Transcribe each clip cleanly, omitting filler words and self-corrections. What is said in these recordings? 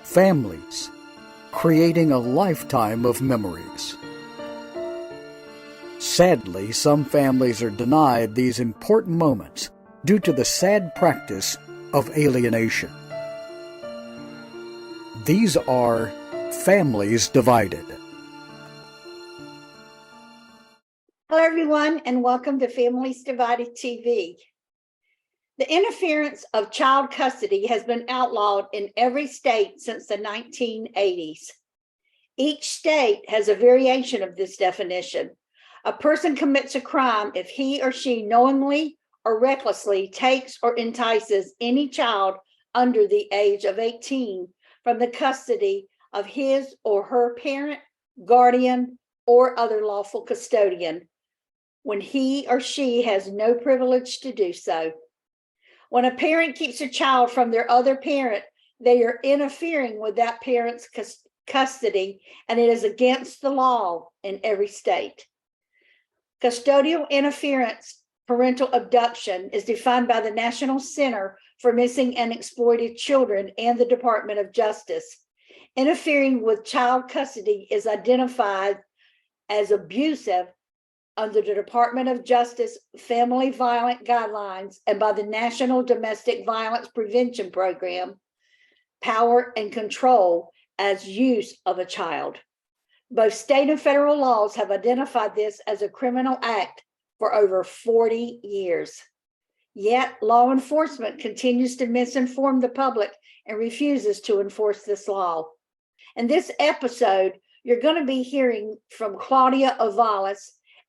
families, creating a lifetime of memories. Sadly, some families are denied these important moments due to the sad practice of alienation. These are families divided. Hello, everyone, and welcome to Families Divided TV. The interference of child custody has been outlawed in every state since the 1980s. Each state has a variation of this definition. A person commits a crime if he or she knowingly or recklessly takes or entices any child under the age of 18 from the custody of his or her parent, guardian, or other lawful custodian, when he or she has no privilege to do so. When a parent keeps a child from their other parent, they are interfering with that parent's custody, and it is against the law in every state. Custodial interference, parental abduction, is defined by the National Center for Missing and Exploited Children and the Department of Justice. Interfering with child custody is identified as abusive under the Department of Justice Family Violence Guidelines and by the National Domestic Violence Prevention Program, power and control as use of a child. Both state and federal laws have identified this as a criminal act for over 40 years. Yet law enforcement continues to misinform the public and refuses to enforce this law. In this episode, you're going to be hearing from Claudia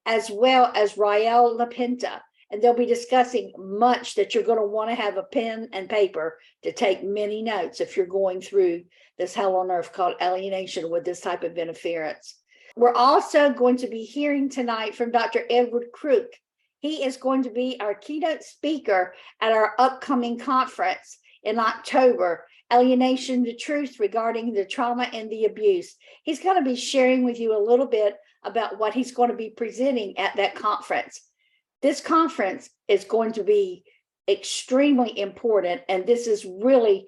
as well as Rael Lapenta, and they'll be discussing much that you're going to want to have a pen and paper to take many notes if you're going through this hell on earth called alienation with this type of interference. We're also going to be hearing tonight from Dr. Edward Crook. He is going to be our keynote speaker at our upcoming conference in October, Alienation, the Truth Regarding the Trauma and the Abuse. He's going to be sharing with you a little bit about what he's going to be presenting at that conference. This conference is going to be extremely important, and this is really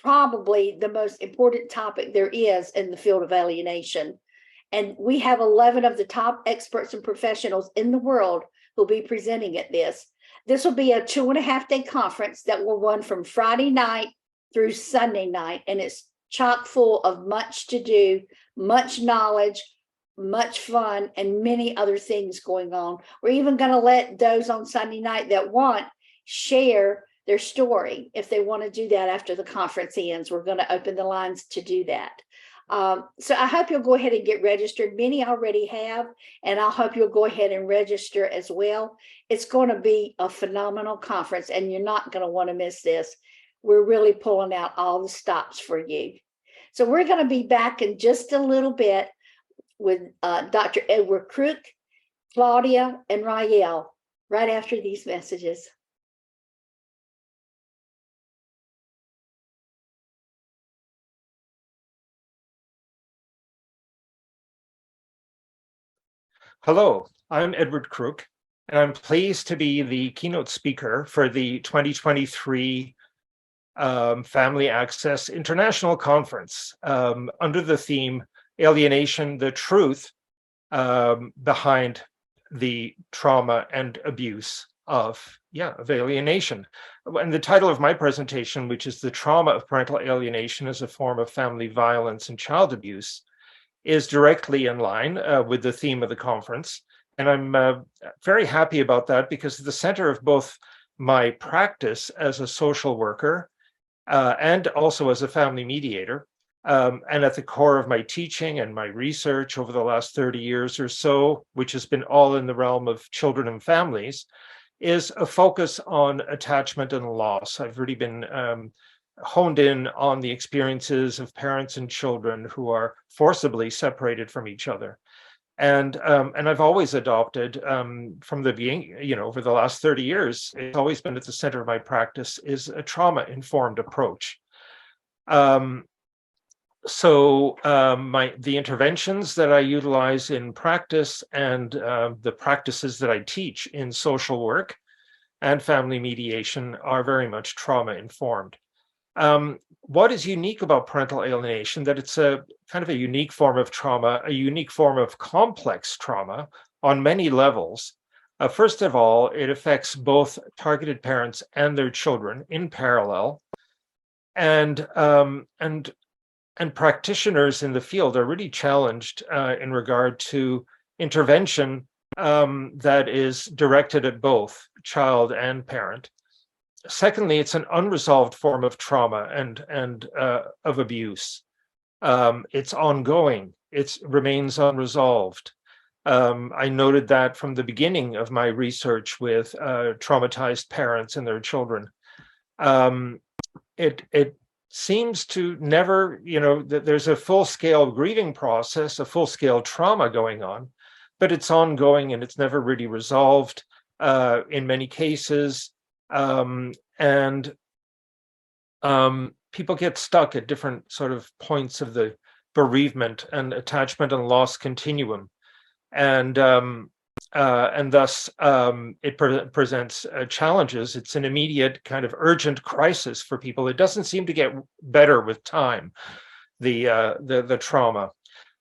probably the most important topic there is in the field of alienation. And we have 11 of the top experts and professionals in the world who'll be presenting at this. This will be a 2.5-day conference that will run from Friday night through Sunday night, and it's chock full of much to do, much knowledge, much fun, and many other things going on. We're even going to let those on Sunday night that want share their story if they want to do that after the conference ends. We're going to open the lines to do that. So I hope you'll go ahead and get registered. Many already have, and I hope you'll go ahead and register as well. It's going to be a phenomenal conference, and you're not going to want to miss this. We're really pulling out all the stops for you. So we're going to be back in just a little bit with Dr. Edward Crook, Claudia, and Rael right after these messages. Hello, I'm Edward Crook, and I'm pleased to be the keynote speaker for the 2023 Family Access International Conference under the theme Alienation, the Truth Behind the Trauma and Abuse of alienation. And the title of my presentation, which is The Trauma of Parental Alienation as a Form of Family Violence and Child Abuse, is directly in line with the theme of the conference. And I'm very happy about that, because at the center of both my practice as a social worker and also as a family mediator, and at the core of my teaching and my research over the last 30 years or so, which has been all in the realm of children and families, is a focus on attachment and loss. I've really been honed in on the experiences of parents and children who are forcibly separated from each other. And I've always adopted from the beginning, over the last 30 years, it's always been at the center of my practice is a trauma-informed approach. So the interventions that I utilize in practice and the practices that I teach in social work and family mediation are very much trauma-informed. What is unique about parental alienation? That it's a kind of a unique form of trauma, a unique form of complex trauma on many levels. First of all, it affects both targeted parents and their children in parallel, and practitioners in the field are really challenged in regard to intervention that is directed at both child and parent. Secondly, it's an unresolved form of trauma and of abuse. It's ongoing. It remains unresolved. I noted that from the beginning of my research with traumatized parents and their children. It seems to never, that there's a full-scale grieving process, a full-scale trauma going on, but it's ongoing and it's never really resolved in many cases. People get stuck at different sort of points of the bereavement and attachment and loss continuum, and thus it presents challenges. It's an immediate kind of urgent crisis for people. It doesn't seem to get better with time, the trauma.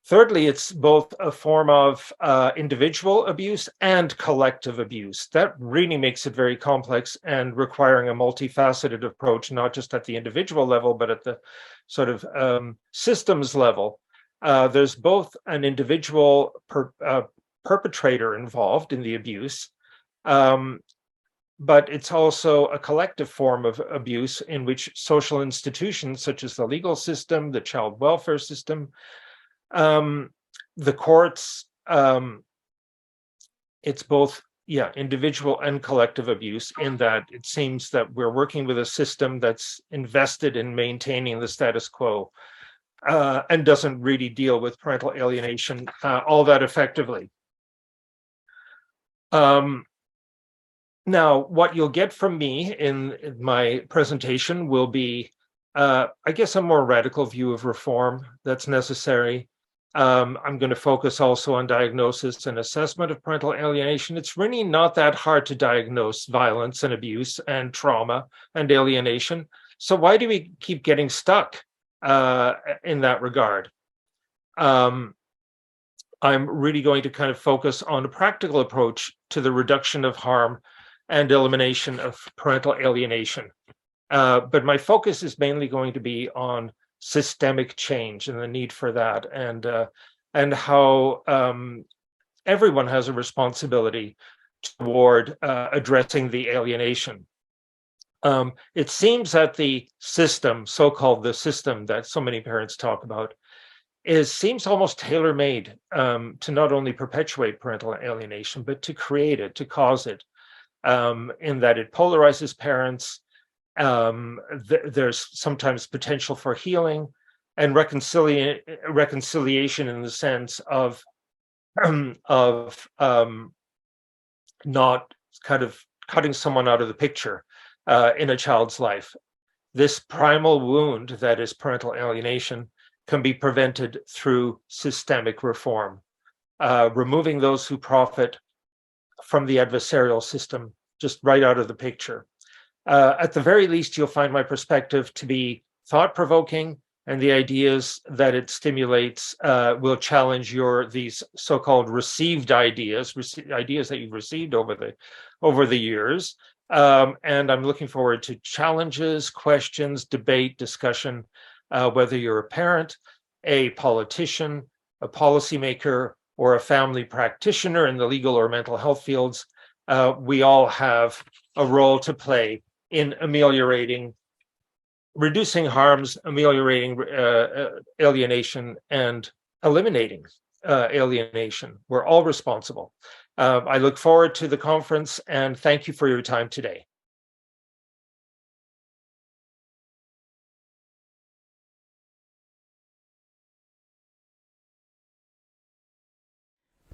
Thirdly, it's both a form of individual abuse and collective abuse. That really makes it very complex and requiring a multifaceted approach, not just at the individual level, but at the sort of systems level. There's both an individual perpetrator involved in the abuse, but it's also a collective form of abuse in which social institutions such as the legal system, the child welfare system, the courts, it's both, individual and collective abuse, in that it seems that we're working with a system that's invested in maintaining the status quo and doesn't really deal with parental alienation all that effectively. Now, what you'll get from me in my presentation will be, I guess, a more radical view of reform that's necessary. I'm going to focus also on diagnosis and assessment of parental alienation. It's really not that hard to diagnose violence and abuse and trauma and alienation. So why do we keep getting stuck in that regard? I'm really going to kind of focus on a practical approach to the reduction of harm and elimination of parental alienation. But my focus is mainly going to be on systemic change and the need for that, and how everyone has a responsibility toward addressing the alienation. It seems that the system, so-called the system that so many parents talk about, seems almost tailor-made to not only perpetuate parental alienation, but to create it, to cause it, in that it polarizes parents. There's sometimes potential for healing and reconciliation in the sense of not kind of cutting someone out of the picture in a child's life. This primal wound that is parental alienation can be prevented through systemic reform, removing those who profit from the adversarial system just right out of the picture. At the very least, you'll find my perspective to be thought-provoking, and the ideas that it stimulates will challenge these so-called received ideas, ideas that you've received over the years. And I'm looking forward to challenges, questions, debate, discussion, whether you're a parent, a politician, a policymaker, or a family practitioner in the legal or mental health fields. We all have a role to play in reducing harms, ameliorating alienation, and eliminating alienation. We're all responsible. I look forward to the conference, and thank you for your time today.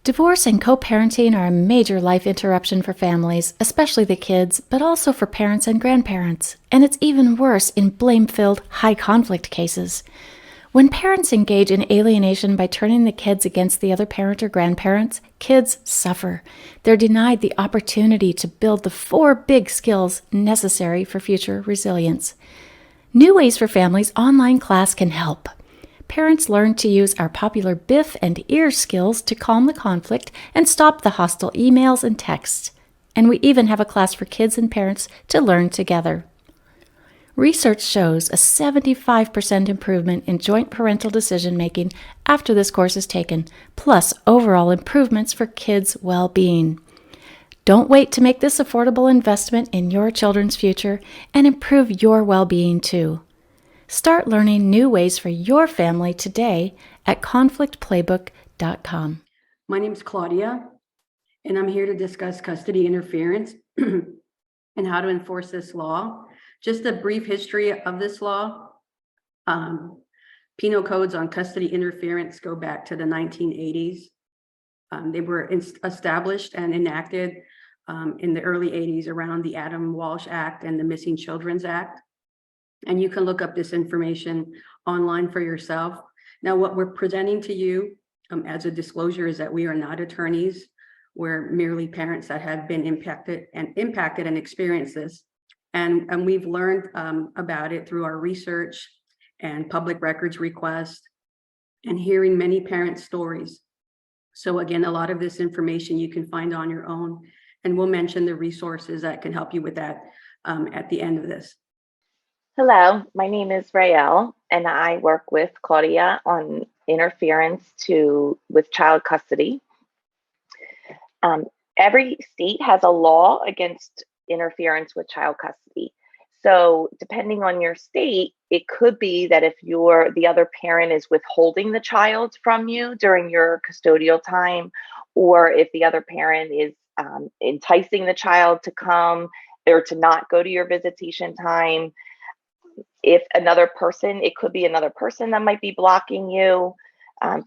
Divorce and co-parenting are a major life interruption for families, especially the kids, but also for parents and grandparents. And it's even worse in blame-filled, high-conflict cases. When parents engage in alienation by turning the kids against the other parent or grandparents, kids suffer. They're denied the opportunity to build the 4 big skills necessary for future resilience. New Ways for Families online class can help. Parents learn to use our popular BIF and EAR skills to calm the conflict and stop the hostile emails and texts. And we even have a class for kids and parents to learn together. Research shows a 75% improvement in joint parental decision-making after this course is taken, plus overall improvements for kids' well-being. Don't wait to make this affordable investment in your children's future and improve your well-being too. Start learning new ways for your family today at conflictplaybook.com. My name is Claudia, and I'm here to discuss custody interference and how to enforce this law. Just a brief history of this law. Penal codes on custody interference go back to the 1980s. They were established and enacted in the early 80s around the Adam Walsh Act and the Missing Children's Act. And you can look up this information online for yourself. Now, what we're presenting to you as a disclosure is that we are not attorneys. We're merely parents that have been impacted and experienced this. And we've learned about it through our research and public records requests and hearing many parents' stories. So again, a lot of this information you can find on your own, and we'll mention the resources that can help you with that at the end of this. Hello, my name is Rael, and I work with Claudia on interference with child custody. Every state has a law against interference with child custody. So depending on your state, it could be that if the other parent is withholding the child from you during your custodial time, or if the other parent is enticing the child to come or to not go to your visitation time. If another person, it could be another person that might be blocking you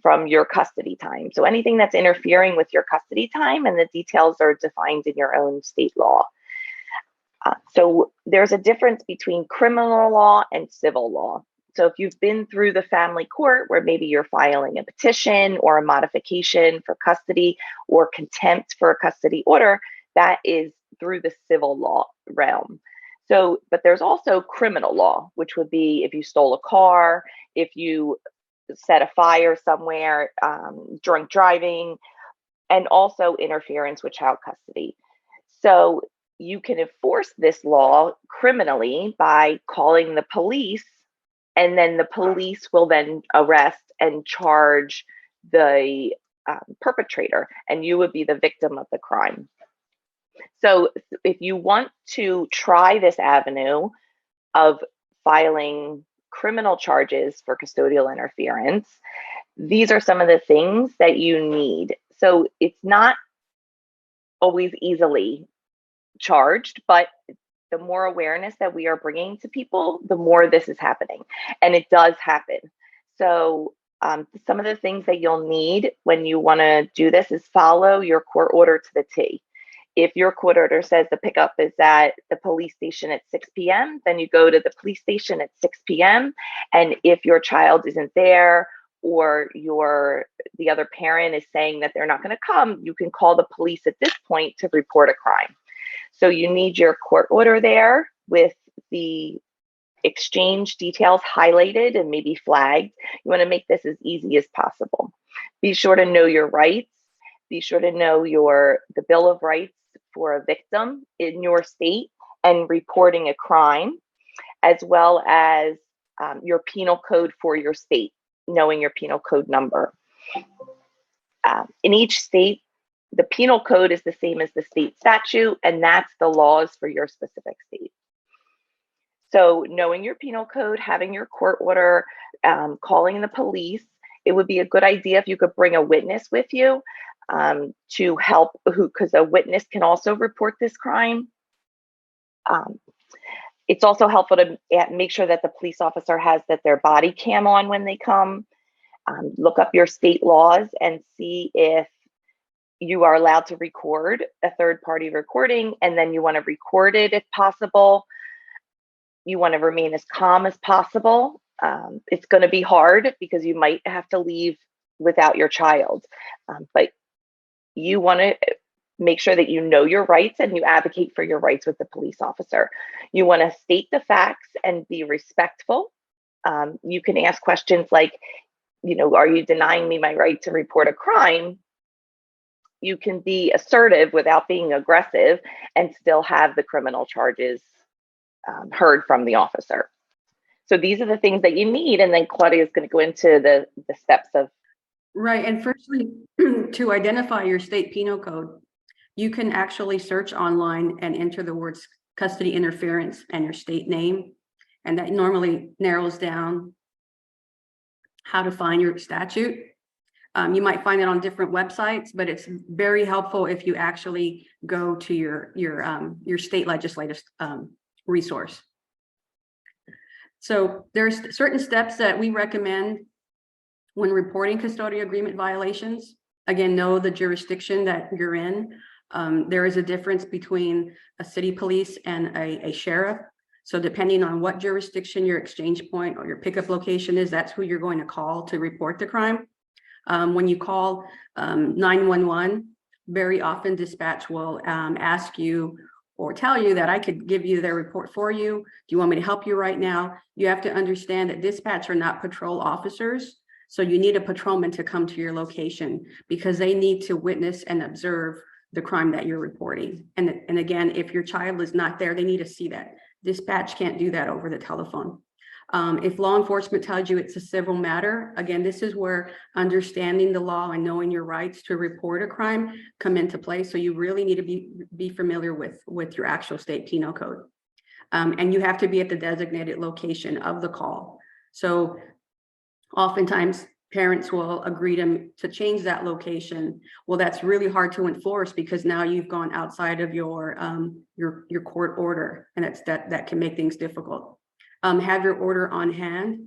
from your custody time. So anything that's interfering with your custody time, and the details are defined in your own state law. So there's a difference between criminal law and civil law. So if you've been through the family court where maybe you're filing a petition or a modification for custody or contempt for a custody order, that is through the civil law realm. So, but there's also criminal law, which would be if you stole a car, if you set a fire somewhere, drunk driving, and also interference with child custody. So you can enforce this law criminally by calling the police, and then the police will then arrest and charge the perpetrator, and you would be the victim of the crime. So if you want to try this avenue of filing criminal charges for custodial interference, these are some of the things that you need. So it's not always easily charged, but the more awareness that we are bringing to people, the more this is happening. And it does happen. So some of the things that you'll need when you want to do this is follow your court order to the T. If your court order says the pickup is at the police station at 6 p.m., then you go to the police station at 6 p.m. And if your child isn't there, or the other parent is saying that they're not going to come, you can call the police at this point to report a crime. So you need your court order there with the exchange details highlighted and maybe flagged. You want to make this as easy as possible. Be sure to know your rights. Be sure to know the Bill of Rights for a victim in your state and reporting a crime, as well as your penal code for your state, knowing your penal code number. In each state, the penal code is the same as the state statute, and that's the laws for your specific state. So knowing your penal code, having your court order, calling the police, it would be a good idea if you could bring a witness with you to help, because a witness can also report this crime. It's also helpful to make sure that the police officer has their body cam on when they come. Look up your state laws and see if you are allowed to record a third-party recording, and then you want to record it if possible. You want to remain as calm as possible. It's going to be hard because you might have to leave without your child, but you want to make sure that you know your rights and you advocate for your rights with the police officer. You want to state the facts and be respectful. You can ask questions like, are you denying me my right to report a crime? You can be assertive without being aggressive and still have the criminal charges heard from the officer. So these are the things that you need. And then Claudia is going to go into the steps of. Right. And firstly, to identify your state penal code, you can actually search online and enter the words custody interference and your state name. And that normally narrows down how to find your statute. You might find it on different websites, but it's very helpful if you actually go to your state legislative resource. So there's certain steps that we recommend when reporting custodial agreement violations. Again, know the jurisdiction that you're in. There is a difference between a city police and a sheriff. So depending on what jurisdiction your exchange point or your pickup location is, that's who you're going to call to report the crime. When you call 911, very often dispatch will ask you or tell you that I could give you their report for you. Do you want me to help you right now? You have to understand that dispatch are not patrol officers. So you need a patrolman to come to your location because they need to witness and observe the crime that you're reporting. And again, if your child is not there, they need to see that. Dispatch can't do that over the telephone. If law enforcement tells you it's a civil matter, again, this is where understanding the law and knowing your rights to report a crime come into play. So you really need to be familiar with your actual state penal code. And you have to be at the designated location of the call. So oftentimes parents will agree to change that location. Well, that's really hard to enforce because now you've gone outside of your court order, and that can make things difficult. Have your order on hand.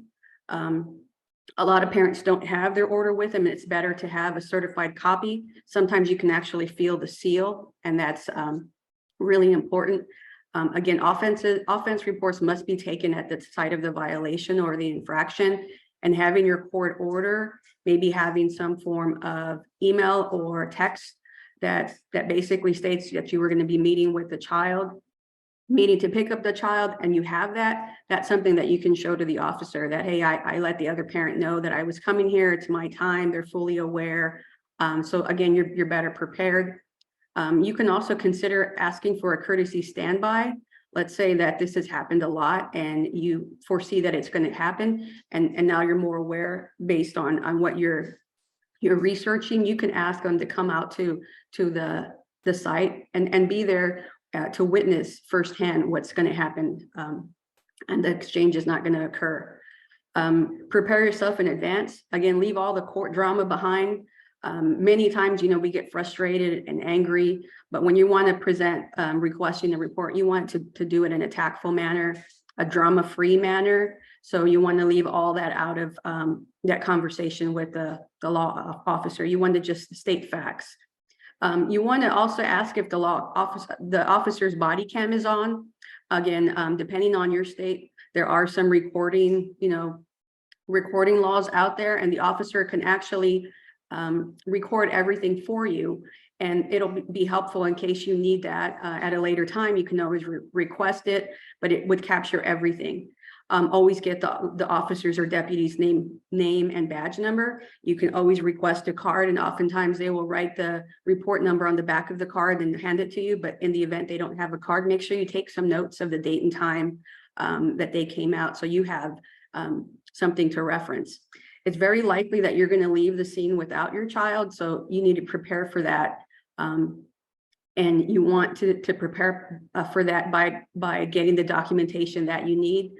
A lot of parents don't have their order with them, and it's better to have a certified copy. Sometimes you can actually feel the seal, and that's really important. Again, offense reports must be taken at the site of the violation or the infraction, and having your court order, maybe having some form of email or text that basically states that you were going to be meeting with the child, meeting to pick up the child, and you have that's something that you can show to the officer that, hey, I let the other parent know that I was coming here. It's my time. They're fully aware. So again, you're better prepared. You can also consider asking for a courtesy standby. Let's say that this has happened a lot and you foresee that it's going to happen, and now you're more aware based on what you're researching. You can ask them to come out to the site and be there to witness firsthand what's going to happen, and the exchange is not going to occur. Prepare yourself in advance. Again, leave all the court drama behind. Many times, we get frustrated and angry, but when you want to present requesting a report, you want to do it in a tactful manner, a drama-free manner. So you want to leave all that out of that conversation with the law officer. You want to just state facts. You want to also ask if the officer's body cam is on. Again, depending on your state, there are some recording laws out there, and the officer can actually record everything for you, and it'll be helpful in case you need that at a later time. You can always request it, but it would capture everything. Always get the officer's or deputy's name and badge number. You can always request a card, and oftentimes they will write the report number on the back of the card and hand it to you. But in the event they don't have a card, make sure you take some notes of the date and time that they came out, so you have something to reference. It's very likely that you're going to leave the scene without your child, so you need to prepare for that. And you want to prepare for that by getting the documentation that you need.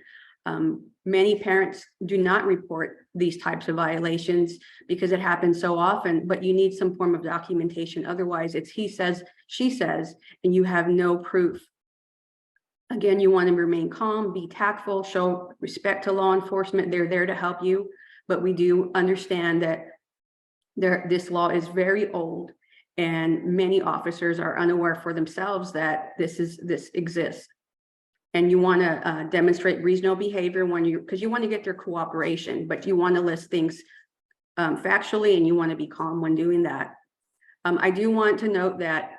Many parents do not report these types of violations because it happens so often, but you need some form of documentation. Otherwise, it's he says, she says, and you have no proof. Again, you want to remain calm, be tactful, show respect to law enforcement. They're there to help you. But we do understand that this law is very old, and many officers are unaware for themselves that this exists. And you want to demonstrate reasonable behavior because you want to get their cooperation, but you want to list things factually, and you want to be calm when doing that. I do want to note that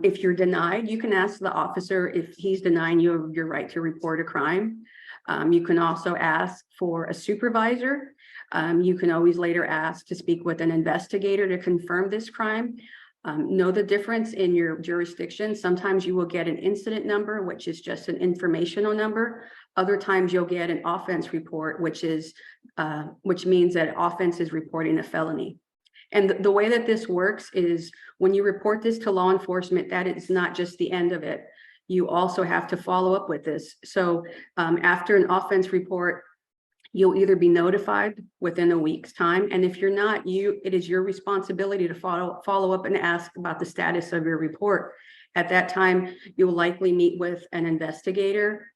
If you're denied, you can ask the officer if he's denying you your right to report a crime. You can also ask for a supervisor. You can always later ask to speak with an investigator to confirm this crime. Know the difference in your jurisdiction. Sometimes you will get an incident number, which is just an informational number. Other times you'll get an offense report, which means that offense is reporting a felony. And the way that this works is when you report this to law enforcement, that is not just the end of it. You also have to follow up with this. So after an offense report, you'll either be notified within a week's time. And if you're not, it is your responsibility to follow up and ask about the status of your report. At that time, you'll likely meet with an investigator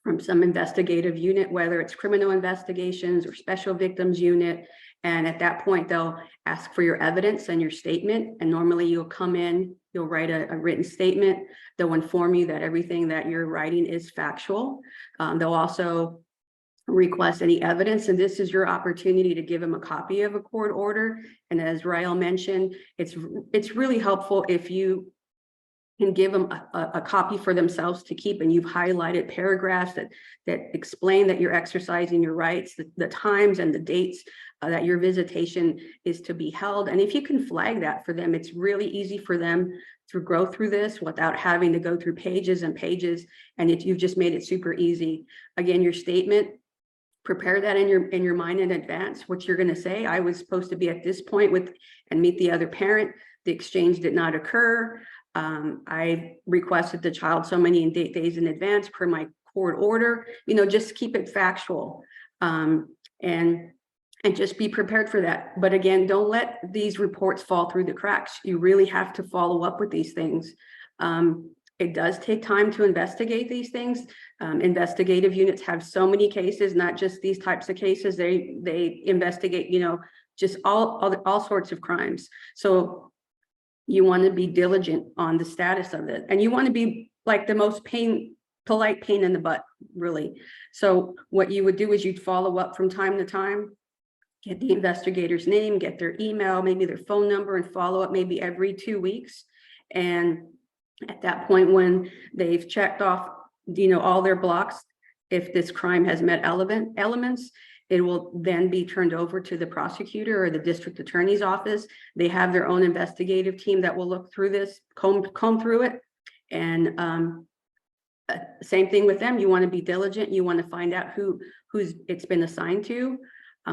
from some investigative unit, whether it's criminal investigations or special victims unit. And at that point, they'll ask for your evidence and your statement. And normally you'll come in, you'll write a written statement. They'll inform you that everything that you're writing is factual. They'll also request any evidence, and this is your opportunity to give them a copy of a court order. And as Rael mentioned, it's really helpful if you can give them a copy for themselves to keep, and you've highlighted paragraphs that explain that you're exercising your rights, the times and the dates that your visitation is to be held. And if you can flag that for them, it's really easy for them to go through this without having to go through pages and pages. And you've just made it super easy. Again, your statement, prepare that in your mind in advance, what you're going to say. I was supposed to be at this point with and meet the other parent. The exchange did not occur. I requested the child so many days in advance per my court order. Just keep it factual, and just be prepared for that. But again, don't let these reports fall through the cracks. You really have to follow up with these things. It does take time to investigate these things. Investigative units have so many cases, not just these types of cases. They investigate, just all sorts of crimes. So you want to be diligent on the status of it, and you want to be like the most polite pain in the butt, really. So what you would do is you'd follow up from time to time, get the investigator's name, get their email, maybe their phone number, and follow up maybe every 2 weeks. And at that point, when they've checked off, all their blocks, if this crime has met elements, it will then be turned over to the prosecutor or the district attorney's office. They have their own investigative team that will look through this, comb through it. And same thing with them. You want to be diligent. You want to find out who's it's been assigned to,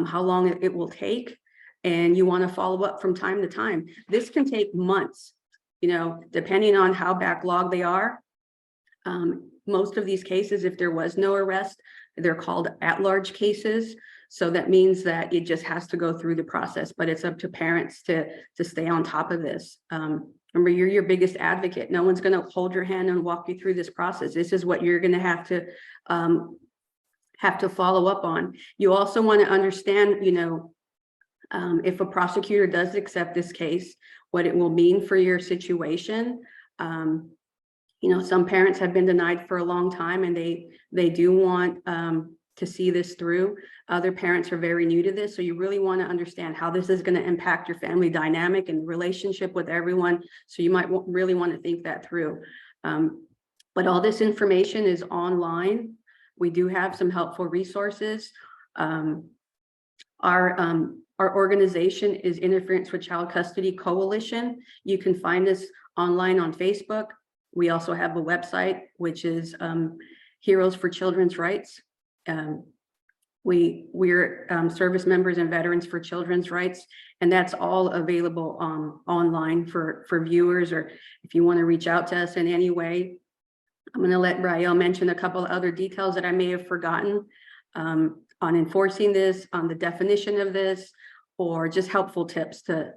how long it will take, and you want to follow up from time to time. This can take months, depending on how backlogged they are. Most of these cases, if there was no arrest, they're called at-large cases. So that means that it just has to go through the process, but it's up to parents to stay on top of this. Remember, you're your biggest advocate. No one's going to hold your hand and walk you through this process. This is what you're going to have to follow up on. You also want to understand, if a prosecutor does accept this case, what it will mean for your situation. Some parents have been denied for a long time, and they do want to see this through. Other parents are very new to this, so you really want to understand how this is going to impact your family dynamic and relationship with everyone. So you might really want to think that through. But all this information is online. We do have some helpful resources. Our organization is Interference with Child Custody Coalition. You can find us online on Facebook. We also have a website, which is Heroes for Children's Rights. We're service members and veterans for children's rights, and that's all available online for viewers, or if you want to reach out to us in any way. I'm going to let Rael mention a couple of other details that I may have forgotten on enforcing this, on the definition of this, or just helpful tips to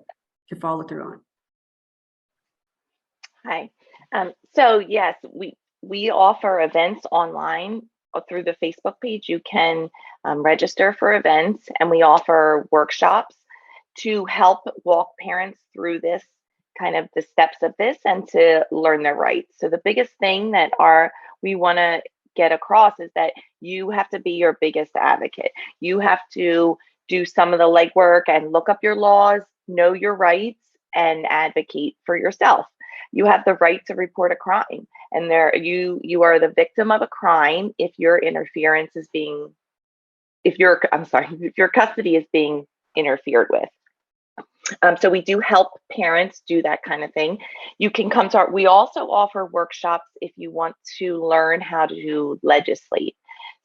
follow through on. Hi. So yes, we offer events online through the Facebook page. You can register for events, and we offer workshops to help walk parents through this, kind of the steps of this, and to learn their rights. So the biggest thing that we want to get across is that you have to be your biggest advocate. You have to do some of the legwork and look up your laws, know your rights, and advocate for yourself. You have the right to report a crime, and you are the victim of a crime if your interference is being, if your custody is being interfered with. So we do help parents do that kind of thing. You can come to we also offer workshops if you want to learn how to legislate.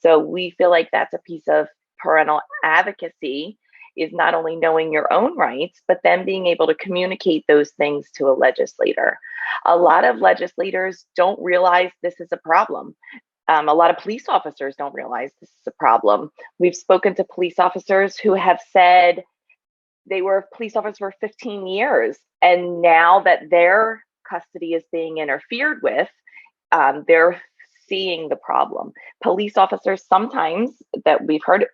So we feel like that's a piece of parental advocacy, is not only knowing your own rights, but then being able to communicate those things to a legislator. A lot of legislators don't realize this is a problem. A lot of police officers don't realize this is a problem. We've spoken to police officers who have said they were police officers for 15 years, and now that their custody is being interfered with, they're seeing the problem. Police officers sometimes, that we've heard,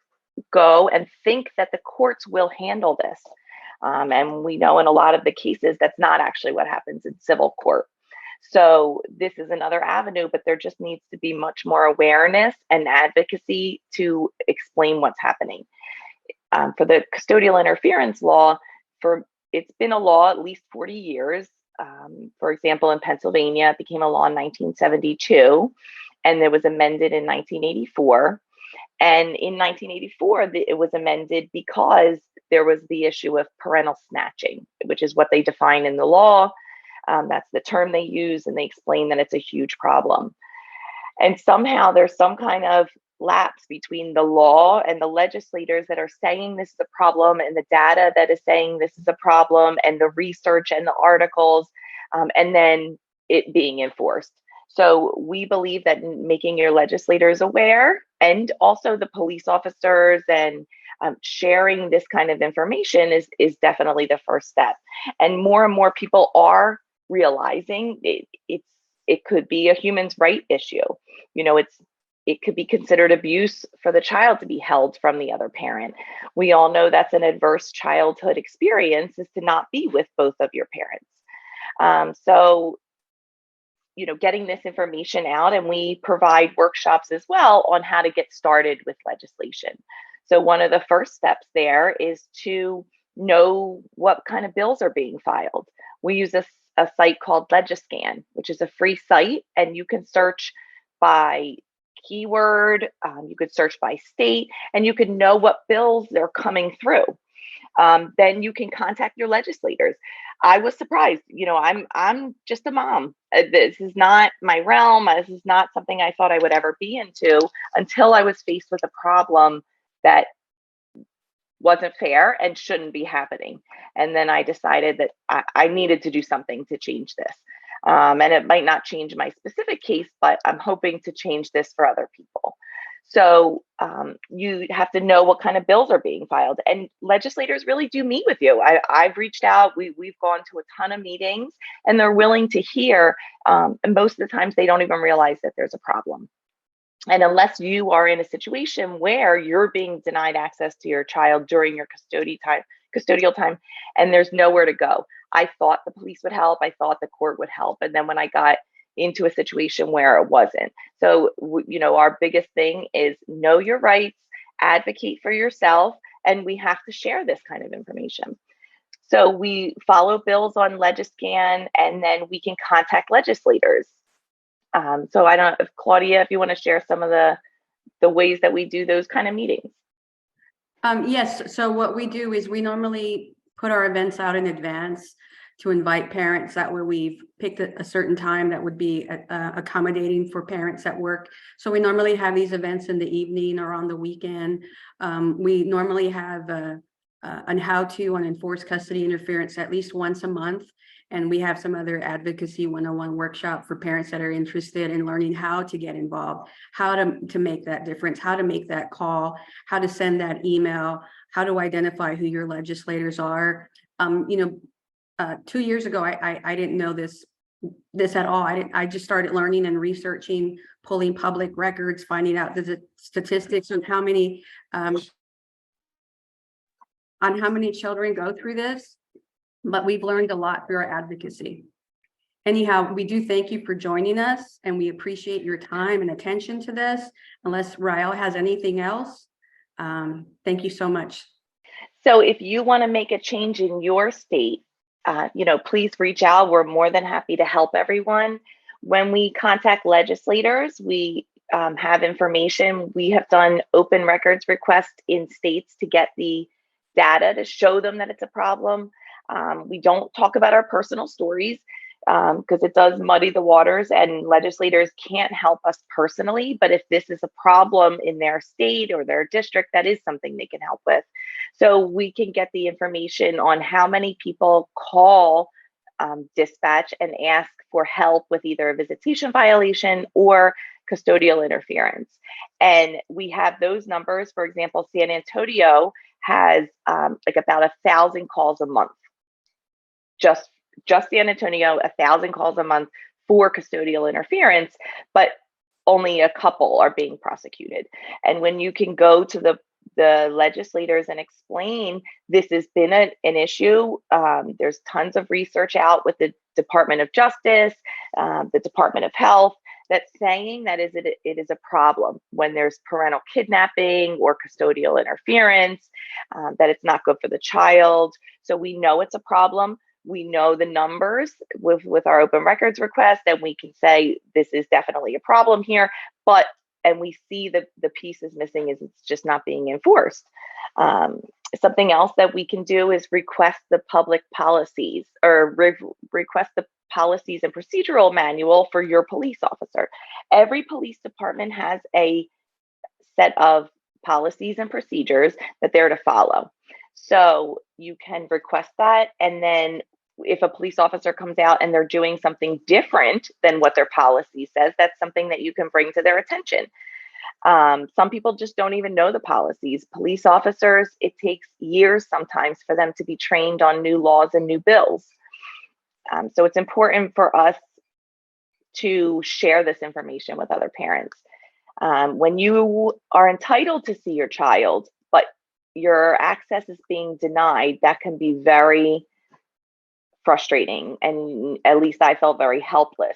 go and think that the courts will handle this. And we know in a lot of the cases, that's not actually what happens in civil court. So this is another avenue, but there just needs to be much more awareness and advocacy to explain what's happening. For the custodial interference law, it's been a law at least 40 years. For example, in Pennsylvania, it became a law in 1972, and it was amended in 1984. And in 1984, it was amended because there was the issue of parental snatching, which is what they define in the law. That's the term they use, and they explain that it's a huge problem. And somehow there's some kind of lapse between the law and the legislators that are saying this is a problem, and the data that is saying this is a problem, and the research and the articles, and then it being enforced. So we believe that making your legislators aware, and also the police officers, and sharing this kind of information is definitely the first step. And more people are realizing it could be a human rights issue. It could be considered abuse for the child to be held from the other parent. We all know that's an adverse childhood experience, is to not be with both of your parents. So getting this information out, and we provide workshops as well on how to get started with legislation. So one of the first steps there is to know what kind of bills are being filed. We use a site called Legiscan, which is a free site, and you can search by keyword, you could search by state, and you could know what bills are coming through. Then you can contact your legislators. I was surprised. I'm just a mom. This is not my realm. This is not something I thought I would ever be into until I was faced with a problem that wasn't fair and shouldn't be happening. And then I decided that I needed to do something to change this. And it might not change my specific case, but I'm hoping to change this for other people. So you have to know what kind of bills are being filed, and legislators really do meet with you. I've reached out, we've gone to a ton of meetings, and they're willing to hear. And most of the times they don't even realize that there's a problem. And unless you are in a situation where you're being denied access to your child during your custodial time, and there's nowhere to go, I thought the police would help. I thought the court would help. And then when I got into a situation where it wasn't. So, our biggest thing is know your rights, advocate for yourself, and we have to share this kind of information. So we follow bills on Legiscan, and then we can contact legislators. So I don't know if Claudia, if you want to share some of the ways that we do those kind of meetings. Yes. So what we do is we normally put our events out in advance to invite parents. That way we've picked a certain time that would be accommodating for parents at work. So we normally have these events in the evening or on the weekend. We normally have an how-to on enforced custody interference at least once a month. And we have some other advocacy 101 workshop for parents that are interested in learning how to get involved, how to make that difference, how to make that call, how to send that email, how to identify who your legislators are. 2 years ago, I didn't know this at all. I just started learning and researching, pulling public records, finding out the statistics on how many children go through this. But we've learned a lot through our advocacy. Anyhow, we do thank you for joining us, and we appreciate your time and attention to this. Unless Rael has anything else, thank you so much. So if you want to make a change in your state, please reach out. We're more than happy to help everyone. When we contact legislators, we have information. We have done open records requests in states to get the data to show them that it's a problem. We don't talk about our personal stories because it does muddy the waters, and legislators can't help us personally. But if this is a problem in their state or their district, that is something they can help with. So we can get the information on how many people call dispatch and ask for help with either a visitation violation or custodial interference. And we have those numbers. For example, San Antonio has like about 1,000 calls a month. Just San Antonio, 1,000 calls a month for custodial interference, but only a couple are being prosecuted. And when you can go to the legislators and explain this has been an issue, there's tons of research out with the Department of Justice, the Department of Health, that's saying that it is a problem when there's parental kidnapping or custodial interference, that it's not good for the child. So we know it's a problem. We know the numbers with our open records request, and we can say this is definitely a problem here. And we see the piece is missing is it's just not being enforced. Something else that we can do is request the public policies or request the policies and procedural manual for your police officer. Every police department has a set of policies and procedures that they're to follow. So you can request that, and then if a police officer comes out and they're doing something different than what their policy says, that's something that you can bring to their attention. Some people just don't even know the policies. Police officers, it takes years sometimes for them to be trained on new laws and new bills. So it's important for us to share this information with other parents. When you are entitled to see your child, but your access is being denied, that can be very frustrating, and at least I felt very helpless.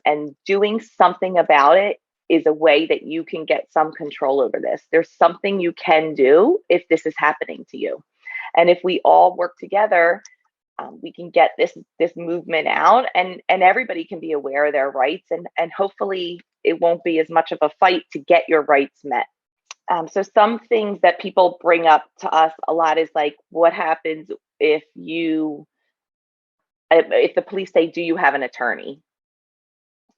And doing something about it is a way that you can get some control over this. There's something you can do if this is happening to you. And if we all work together, we can get this movement out, and everybody can be aware of their rights, and hopefully it won't be as much of a fight to get your rights met. So some things that people bring up to us a lot is like, what happens if the police say, do you have an attorney?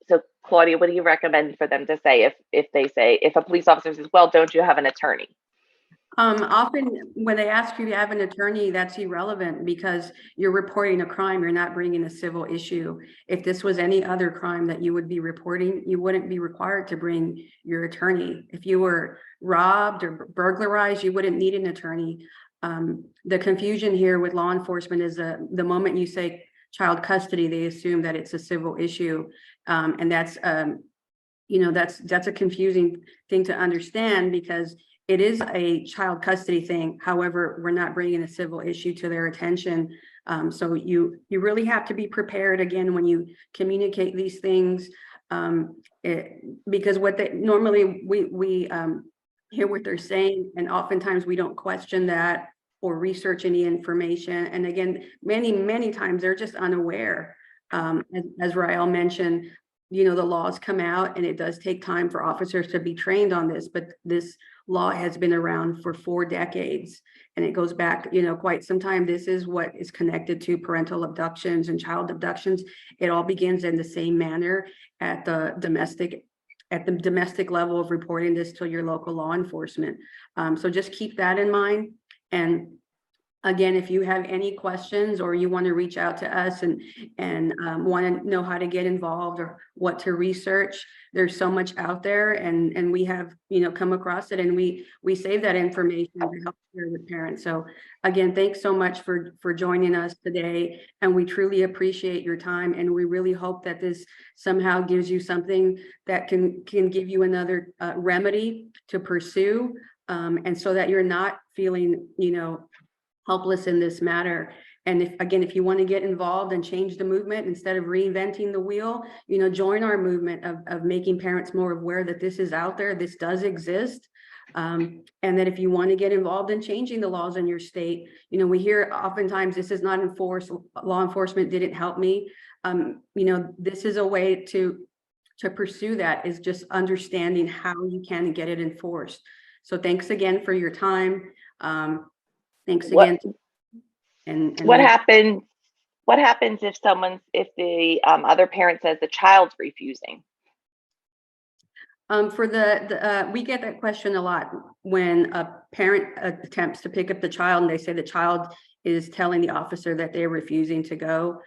So Claudia, what do you recommend for them to say if a police officer says, well, don't you have an attorney? Often when they ask you to have an attorney, that's irrelevant because you're reporting a crime, you're not bringing a civil issue. If this was any other crime that you would be reporting, you wouldn't be required to bring your attorney. If you were robbed or burglarized, you wouldn't need an attorney. The confusion here with law enforcement is the moment you say child custody, they assume that it's a civil issue. And that's a confusing thing to understand because it is a child custody thing. However, we're not bringing a civil issue to their attention. So you really have to be prepared again when you communicate these things, because normally we hear what they're saying, and oftentimes we don't question that or research any information. And again, many times they're just unaware. As Rael mentioned, the laws come out and it does take time for officers to be trained on this, but this law has been around for 4 decades and it goes back, quite some time. This is what is connected to parental abductions and child abductions. It all begins in the same manner at the domestic level of reporting this to your local law enforcement. So just keep that in mind. And again, if you have any questions or you want to reach out to us and want to know how to get involved or what to research, there's so much out there, and we have come across it, and we save that information to help share with parents. So again, thanks so much for joining us today, and we truly appreciate your time, and we really hope that this somehow gives you something that can give you another remedy to pursue, and so that you're not feeling helpless in this matter. And if you want to get involved and change the movement instead of reinventing the wheel, join our movement of making parents more aware that this is out there, this does exist. And that if you want to get involved in changing the laws in your state, you know, we hear oftentimes this is not enforced, law enforcement didn't help me. You know, this is a way to pursue that, is just understanding how you can get it enforced. So thanks again for your time. Thanks again. And what happens? What happens if if the other parent says the child's refusing? For we get that question a lot when a parent attempts to pick up the child and they say the child is telling the officer that they're refusing to go.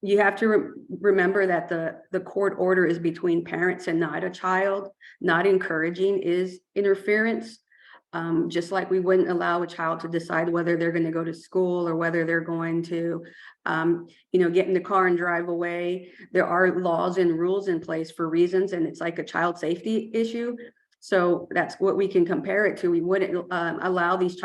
You have to remember that the court order is between parents and not a child. Not encouraging is interference. Just like we wouldn't allow a child to decide whether they're going to go to school or whether they're going to, you know, get in the car and drive away. There are laws and rules in place for reasons, and it's like a child safety issue. So that's what we can compare it to. We wouldn't allow these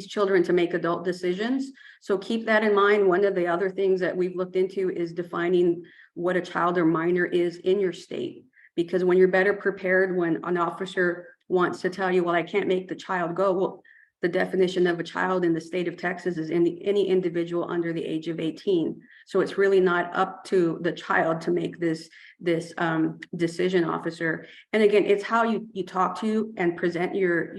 children to make adult decisions. So keep that in mind. One of the other things that we've looked into is defining what a child or minor is in your state, because when you're better prepared, when an officer wants to tell you, well, I can't make the child go. Well, the definition of a child in the state of Texas is any individual under the age of 18. So it's really not up to the child to make this decision, officer. And again, it's how you talk to and present your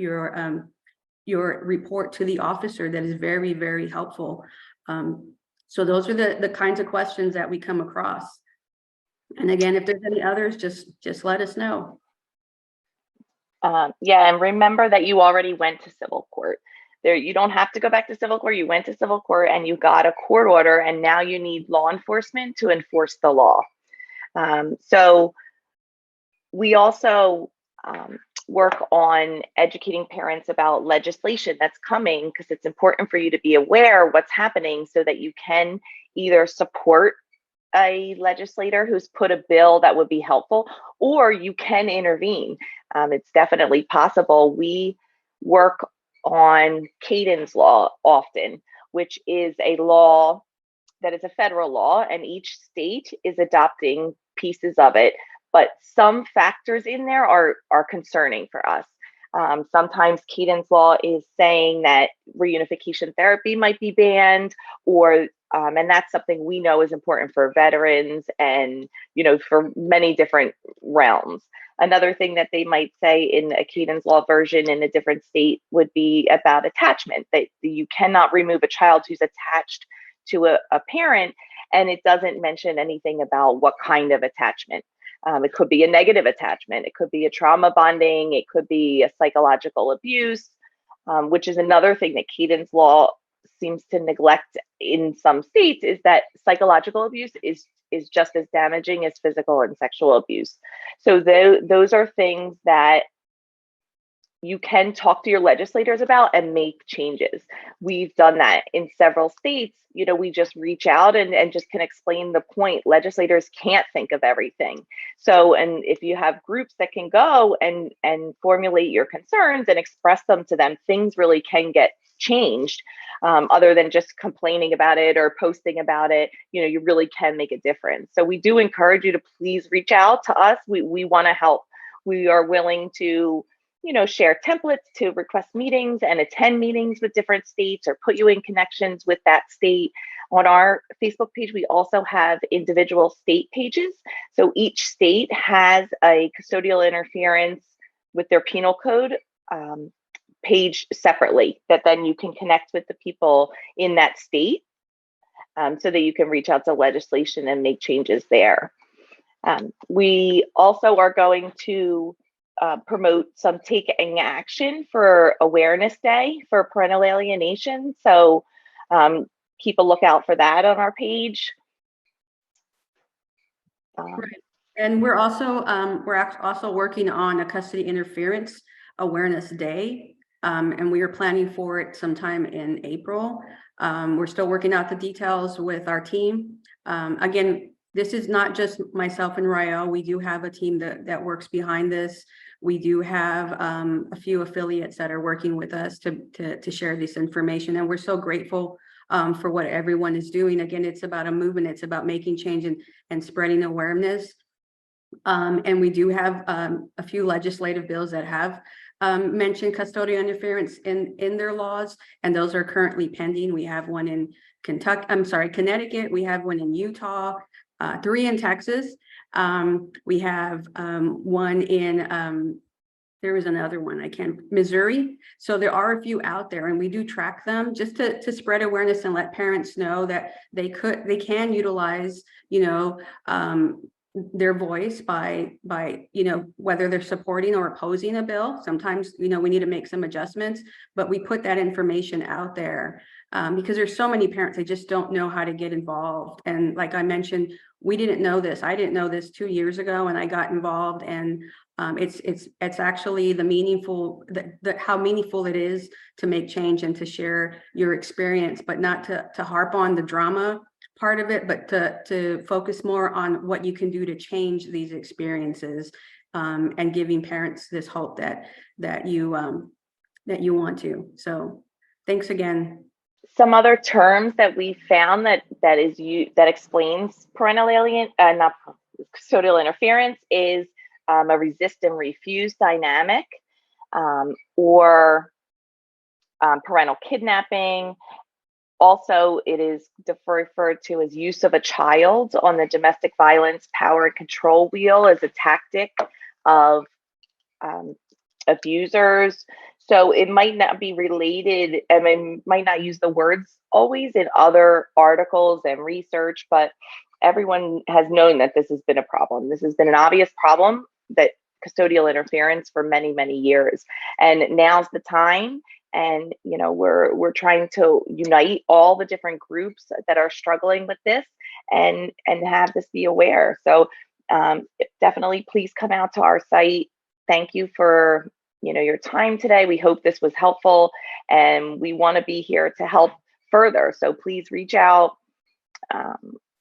report to the officer that is very, very helpful. So those are the kinds of questions that we come across. And again, if there's any others, just let us know. Yeah, and remember that you already went to civil court. You don't have to go back to civil court. You went to civil court and you got a court order, and now you need law enforcement to enforce the law. So we also work on educating parents about legislation that's coming, because it's important for you to be aware what's happening so that you can either support a legislator who's put a bill that would be helpful, or you can intervene. It's definitely possible. We work on Caden's law often, which is a law that is a federal law, and each state is adopting pieces of it. But some factors in there are concerning for us. Sometimes Caden's law is saying that reunification therapy might be banned, or and that's something we know is important for veterans and, you know, for many different realms. Another thing that they might say in a Caden's law version in a different state would be about attachment, that you cannot remove a child who's attached to a parent, and it doesn't mention anything about what kind of attachment. It could be a negative attachment. It could be a trauma bonding. It could be a psychological abuse, which is another thing that Caden's law seems to neglect in some states, is that psychological abuse is just as damaging as physical and sexual abuse. So those are things that you can talk to your legislators about and make changes. We've done that in several states. You know, we just reach out and just can explain the point. Legislators can't think of everything. So, and if you have groups that can go and formulate your concerns and express them to them, things really can get changed. Other than just complaining about it or posting about it, you know, you really can make a difference. So we do encourage you to please reach out to us. We want to help. We are willing to, you know, share templates to request meetings and attend meetings with different states, or put you in connections with that state. On our Facebook page, we also have individual state pages. So each state has a custodial interference with their penal code page separately, that then you can connect with the people in that state, so that you can reach out to legislation and make changes there. We also are going to promote some taking action for Awareness Day for parental alienation. So keep a lookout for that on our page. Right. And we're also working on a custody interference awareness day. And we are planning for it sometime in April. We're still working out the details with our team. Again, this is not just myself and Rael. We do have a team that works behind this. We do have a few affiliates that are working with us to share this information. And we're so grateful for what everyone is doing. Again, it's about a movement. It's about making change and spreading awareness. And we do have a few legislative bills that have mention custodial interference in their laws, and those are currently pending. We have one in Connecticut. We have one in Utah, 3 in Texas. We have one in there was another one, Missouri. So there are a few out there, and we do track them just to spread awareness and let parents know that they can utilize, their voice by, whether they're supporting or opposing a bill. Sometimes, we need to make some adjustments, but we put that information out there because there's so many parents, they just don't know how to get involved. And like I mentioned, we didn't know this. I didn't know this 2 years ago, and I got involved, and it's actually how meaningful it is to make change and to share your experience, but not to harp on the drama part of it, but to focus more on what you can do to change these experiences, and giving parents this hope that you want to. So thanks again. Some other terms that we found that explains parental not custodial interference is a resist and refuse dynamic, or parental kidnapping. Also, it is referred to as use of a child on the domestic violence power and control wheel as a tactic of abusers. So it might not be related, might not use the words always in other articles and research, but everyone has known that this has been a problem. This has been an obvious problem, that custodial interference, for many, many years. And now's the time. And, we're trying to unite all the different groups that are struggling with this and have this be aware. So definitely please come out to our site. Thank you for, your time today. We hope this was helpful, and we want to be here to help further. So please reach out,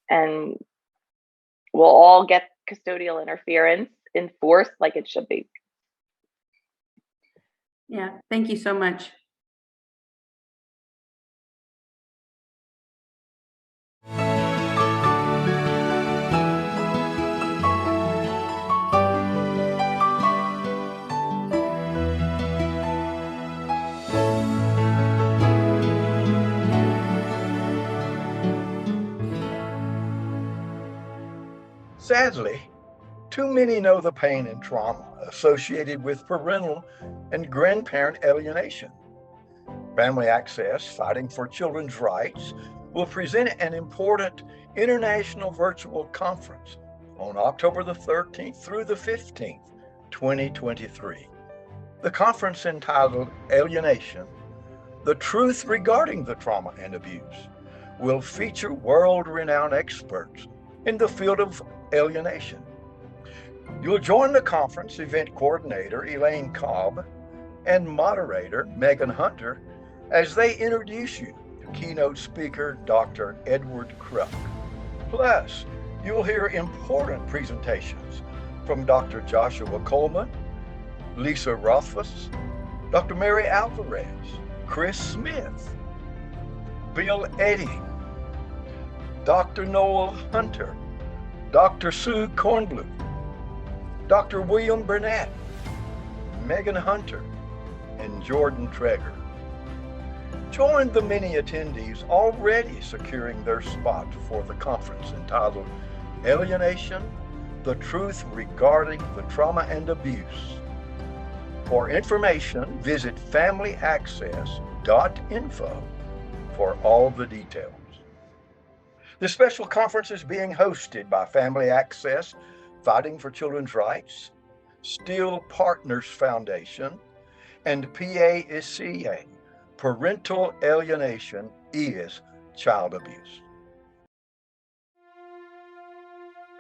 and we'll all get custodial interference enforced like it should be. Yeah, thank you so much. Sadly, too many know the pain and trauma associated with parental and grandparent alienation. Family Access, Fighting for Children's Rights, will present an important international virtual conference on October the 13th through the 15th, 2023. The conference, entitled Alienation, The Truth Regarding the Trauma and Abuse, will feature world-renowned experts in the field of alienation. You'll join the conference event coordinator, Elaine Cobb, and moderator, Megan Hunter, as they introduce you to keynote speaker, Dr. Edward Crook. Plus, you'll hear important presentations from Dr. Joshua Coleman, Lisa Rothfuss, Dr. Mary Alvarez, Chris Smith, Bill Eddy, Dr. Noel Hunter, Dr. Sue Kornblum, Dr. William Burnett, Megan Hunter, and Jordan Traeger. Join the many attendees already securing their spot for the conference entitled Alienation, The Truth Regarding the Trauma and Abuse. For information, visit familyaccess.info for all the details. The special conference is being hosted by Family Access, Fighting for Children's Rights, Steel Partners Foundation, and PASCA, Parental Alienation is Child Abuse.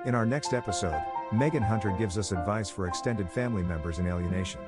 In our next episode, Megan Hunter gives us advice for extended family members in alienation.